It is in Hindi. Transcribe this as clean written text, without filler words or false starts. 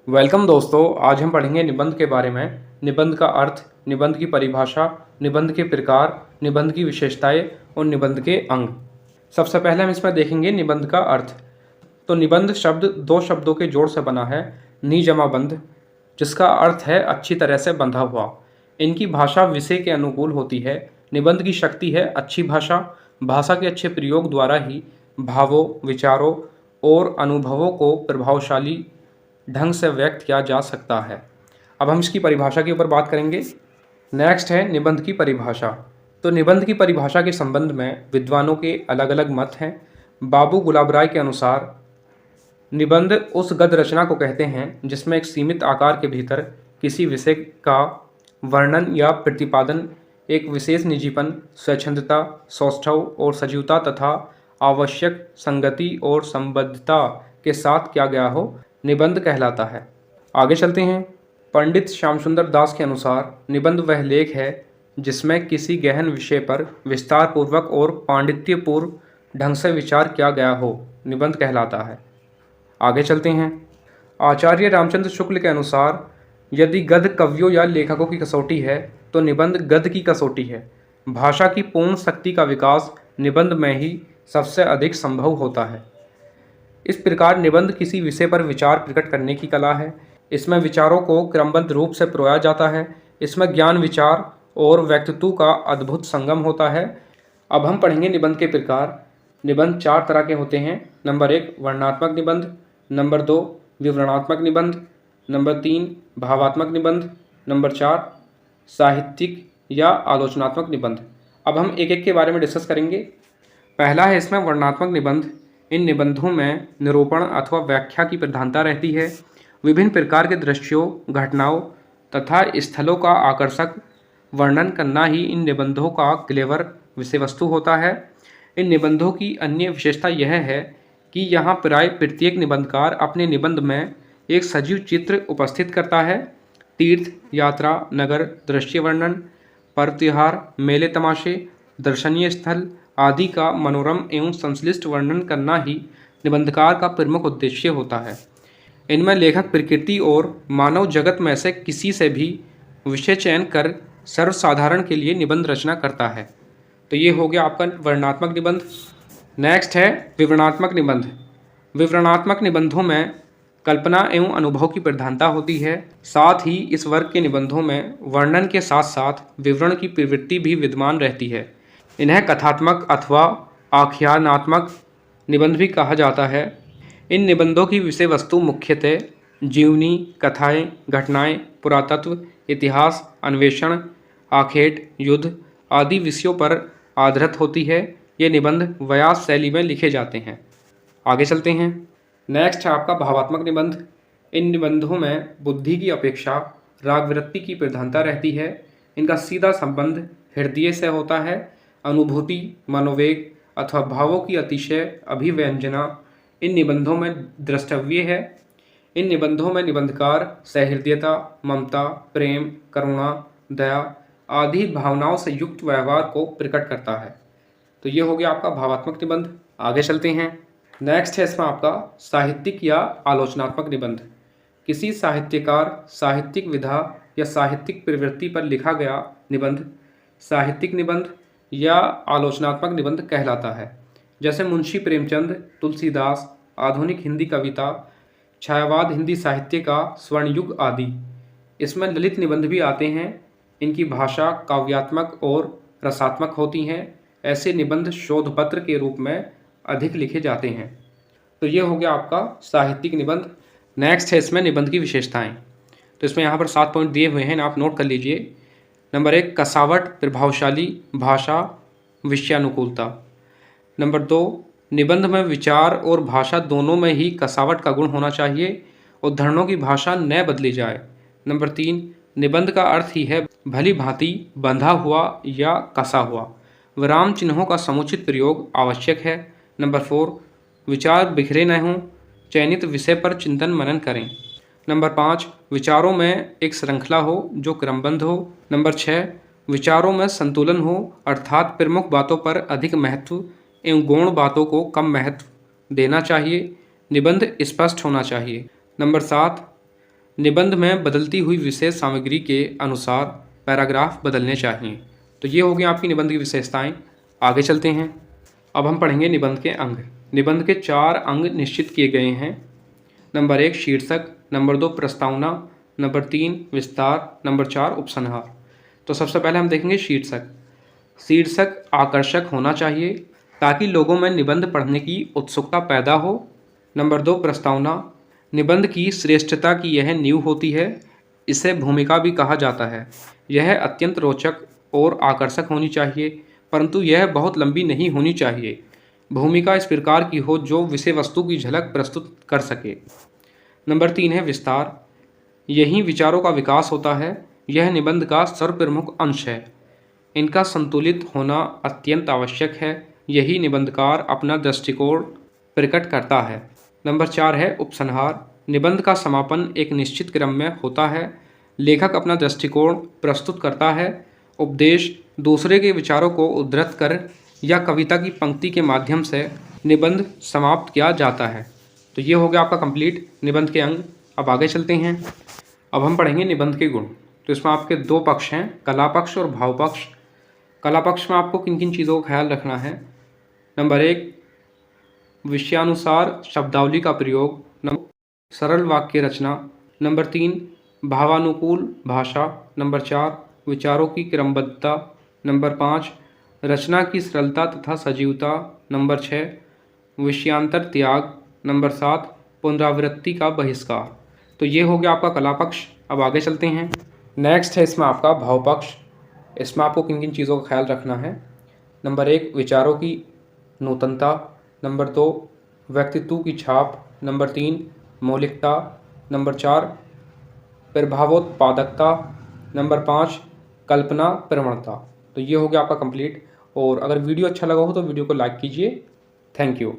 वेलकम दोस्तों, आज हम पढ़ेंगे निबंध के बारे में। निबंध का अर्थ, निबंध की परिभाषा, निबंध के प्रकार, निबंध की विशेषताएं और निबंध के अंग। सबसे पहले हम इसमें देखेंगे निबंध का अर्थ। तो निबंध शब्द दो शब्दों के जोड़ से बना है, नि जमा बंध, जिसका अर्थ है अच्छी तरह से बंधा हुआ। इनकी भाषा विषय के अनुकूल होती है। निबंध की शक्ति है अच्छी भाषा। भाषा के अच्छे प्रयोग द्वारा ही भावों, विचारों और अनुभवों को प्रभावशाली ढंग से व्यक्त किया जा सकता है। अब हम इसकी परिभाषा के ऊपर बात करेंगे। नेक्स्ट है निबंध की परिभाषा। तो निबंध की परिभाषा के संबंध में विद्वानों के अलग अलग मत हैं। बाबू गुलाब राय के अनुसार निबंध उस गद्य रचना को कहते हैं जिसमें एक सीमित आकार के भीतर किसी विषय का वर्णन या प्रतिपादन एक विशेष निजीपन, स्वच्छंदता, सौष्ठव और सजीवता तथा आवश्यक संगति और संबद्धता के साथ किया गया हो, निबंध कहलाता है। आगे चलते हैं। पंडित श्याम सुंदर दास के अनुसार निबंध वह लेख है जिसमें किसी गहन विषय पर विस्तार पूर्वक और पांडित्यपूर्ण ढंग से विचार किया गया हो, निबंध कहलाता है। आगे चलते हैं। आचार्य रामचंद्र शुक्ल के अनुसार यदि गद्य कवियों या लेखकों की कसौटी है तो निबंध गद्य की कसौटी है। भाषा की पूर्ण शक्ति का विकास निबंध में ही सबसे अधिक संभव होता है। इस प्रकार निबंध किसी विषय पर विचार प्रकट करने की कला है। इसमें विचारों को क्रमबद्ध रूप से परोया जाता है। इसमें ज्ञान, विचार और व्यक्तित्व का अद्भुत संगम होता है। अब हम पढ़ेंगे निबंध के प्रकार। निबंध चार तरह के होते हैं। नंबर 1 वर्णनात्मक निबंध, नंबर 2 विवरणात्मक निबंध, नंबर 3 भावात्मक निबंध, नंबर 4 साहित्यिक या आलोचनात्मक निबंध। अब हम एक एक के बारे में डिस्कस करेंगे। पहला है इसमें वर्णनात्मक निबंध। इन निबंधों में निरूपण अथवा व्याख्या की प्रधानता रहती है। विभिन्न प्रकार के दृश्यों, घटनाओं तथा स्थलों का आकर्षक वर्णन करना ही इन निबंधों का क्लेवर विषय वस्तु होता है। इन निबंधों की अन्य विशेषता यह है कि यहाँ प्राय प्रत्येक निबंधकार अपने निबंध में एक सजीव चित्र उपस्थित करता है। तीर्थ, यात्रा, नगर, दृश्य वर्णन, पर्व त्योहार, मेले तमाशे, दर्शनीय स्थल आदि का मनोरम एवं संश्लिष्ट वर्णन करना ही निबंधकार का प्रमुख उद्देश्य होता है। इनमें लेखक प्रकृति और मानव जगत में से किसी से भी विषय चयन कर सर्वसाधारण के लिए निबंध रचना करता है। तो ये हो गया आपका वर्णनात्मक निबंध। नेक्स्ट है विवरणात्मक निबंध। विवरणात्मक निबंधों में कल्पना एवं अनुभव की प्रधानता होती है। साथ ही इस वर्ग के निबंधों में वर्णन के साथ साथ विवरण की प्रवृत्ति भी विद्यमान रहती है। इन्हें कथात्मक अथवा आख्यानात्मक निबंध भी कहा जाता है। इन निबंधों की विषय वस्तु मुख्यतः जीवनी, कथाएं, घटनाएं, पुरातत्व, इतिहास, अन्वेषण, आखेट, युद्ध आदि विषयों पर आधारित होती है। ये निबंध व्यास शैली में लिखे जाते हैं। आगे चलते हैं। नेक्स्ट है आपका भावात्मक निबंध। इन निबंधों में बुद्धि की अपेक्षा रागवृत्ति की प्रधानता रहती है। इनका सीधा संबंध हृदय से होता है। अनुभूति, मनोवेग अथवा भावों की अतिशय अभिव्यंजना इन निबंधों में द्रष्टव्य है। इन निबंधों में निबंधकार सहृदयता, ममता, प्रेम, करुणा, दया आदि भावनाओं से युक्त व्यवहार को प्रकट करता है। तो ये हो गया आपका भावात्मक निबंध। आगे चलते हैं। नेक्स्ट है इसमें आपका साहित्यिक या आलोचनात्मक निबंध। किसी साहित्यकार, साहित्यिक विधा या साहित्यिक प्रवृत्ति पर लिखा गया निबंध साहित्यिक निबंध या आलोचनात्मक निबंध कहलाता है। जैसे मुंशी प्रेमचंद, तुलसीदास, आधुनिक हिंदी कविता, छायावाद हिंदी साहित्य का स्वर्णयुग आदि। इसमें ललित निबंध भी आते हैं। इनकी भाषा काव्यात्मक और रसात्मक होती हैं। ऐसे निबंध शोधपत्र के रूप में अधिक लिखे जाते हैं। तो ये हो गया आपका साहित्यिक निबंध। नेक्स्ट है इसमें निबंध की विशेषताएं। तो इसमें यहाँ पर 7 पॉइंट दिए हुए हैं, आप नोट कर लीजिए। नंबर 1 कसावट, प्रभावशाली भाषा, विषयानुकूलता। नंबर 2 निबंध में विचार और भाषा दोनों में ही कसावट का गुण होना चाहिए। उद्धरणों की भाषा न बदली जाए। नंबर 3 निबंध का अर्थ ही है भली भांति बंधा हुआ या कसा हुआ। विराम चिन्हों का समुचित प्रयोग आवश्यक है। नंबर 4 विचार बिखरे न हों, चयनित विषय पर चिंतन मनन करें। नंबर 5 विचारों में एक श्रृंखला हो जो क्रमबद्ध हो। नंबर 6 विचारों में संतुलन हो, अर्थात प्रमुख बातों पर अधिक महत्व एवं गौण बातों को कम महत्व देना चाहिए। निबंध स्पष्ट होना चाहिए। नंबर 7 निबंध में बदलती हुई विशेष सामग्री के अनुसार पैराग्राफ बदलने चाहिए। तो ये हो गई आपकी निबंध की विशेषताएं। आगे चलते हैं। अब हम पढ़ेंगे निबंध के अंग। निबंध के 4 अंग निश्चित किए गए हैं। नंबर 1 शीर्षक, नंबर 2 प्रस्तावना, नंबर 3 विस्तार, नंबर 4 उपसंहार। तो सबसे पहले हम देखेंगे शीर्षक। शीर्षक आकर्षक होना चाहिए ताकि लोगों में निबंध पढ़ने की उत्सुकता पैदा हो। नंबर 2 प्रस्तावना, निबंध की श्रेष्ठता की यह नींव होती है। इसे भूमिका भी कहा जाता है। यह अत्यंत रोचक और आकर्षक होनी चाहिए, परंतु यह बहुत लंबी नहीं होनी चाहिए। भूमिका इस प्रकार की हो जो विषय वस्तु की झलक प्रस्तुत कर सके। नंबर 3 है विस्तार। यही विचारों का विकास होता है। यह निबंध का सर्वप्रमुख अंश है। इनका संतुलित होना अत्यंत आवश्यक है। यही निबंधकार अपना दृष्टिकोण प्रकट करता है। नंबर 4 है उपसंहार। निबंध का समापन एक निश्चित क्रम में होता है। लेखक अपना दृष्टिकोण प्रस्तुत करता है। उपदेश, दूसरे के विचारों को उद्धृत कर या कविता की पंक्ति के माध्यम से निबंध समाप्त किया जाता है। तो ये हो गया आपका कंप्लीट निबंध के अंग। अब आगे चलते हैं। अब हम पढ़ेंगे निबंध के गुण। तो इसमें आपके 2 पक्ष हैं, कला पक्ष और भाव पक्ष। कला पक्ष में आपको किन किन चीज़ों का ख्याल रखना है। नंबर 1 विषयानुसार शब्दावली का प्रयोग। नंबर सरल वाक्य रचना। नंबर 3 भावानुकूल भाषा। नंबर 4 विचारों की क्रमबद्धता। नंबर 5 रचना की सरलता तथा सजीवता। नंबर 6 विषयांतर त्याग। नंबर 7 पुनरावृत्ति का बहिष्कार। तो ये हो गया आपका कला पक्ष। अब आगे चलते हैं। नेक्स्ट है इसमें आपका भाव पक्ष। इसमें आपको किन किन चीज़ों का ख्याल रखना है। नंबर 1 विचारों की नूतनता। नंबर 2 व्यक्तित्व की छाप। नंबर 3 मौलिकता। नंबर 4 प्रभावोत्पादकता। नंबर 5 कल्पना प्रवणता। तो ये हो गया आपका कंप्लीट। और अगर वीडियो अच्छा लगा हो तो वीडियो को लाइक कीजिए। Thank you.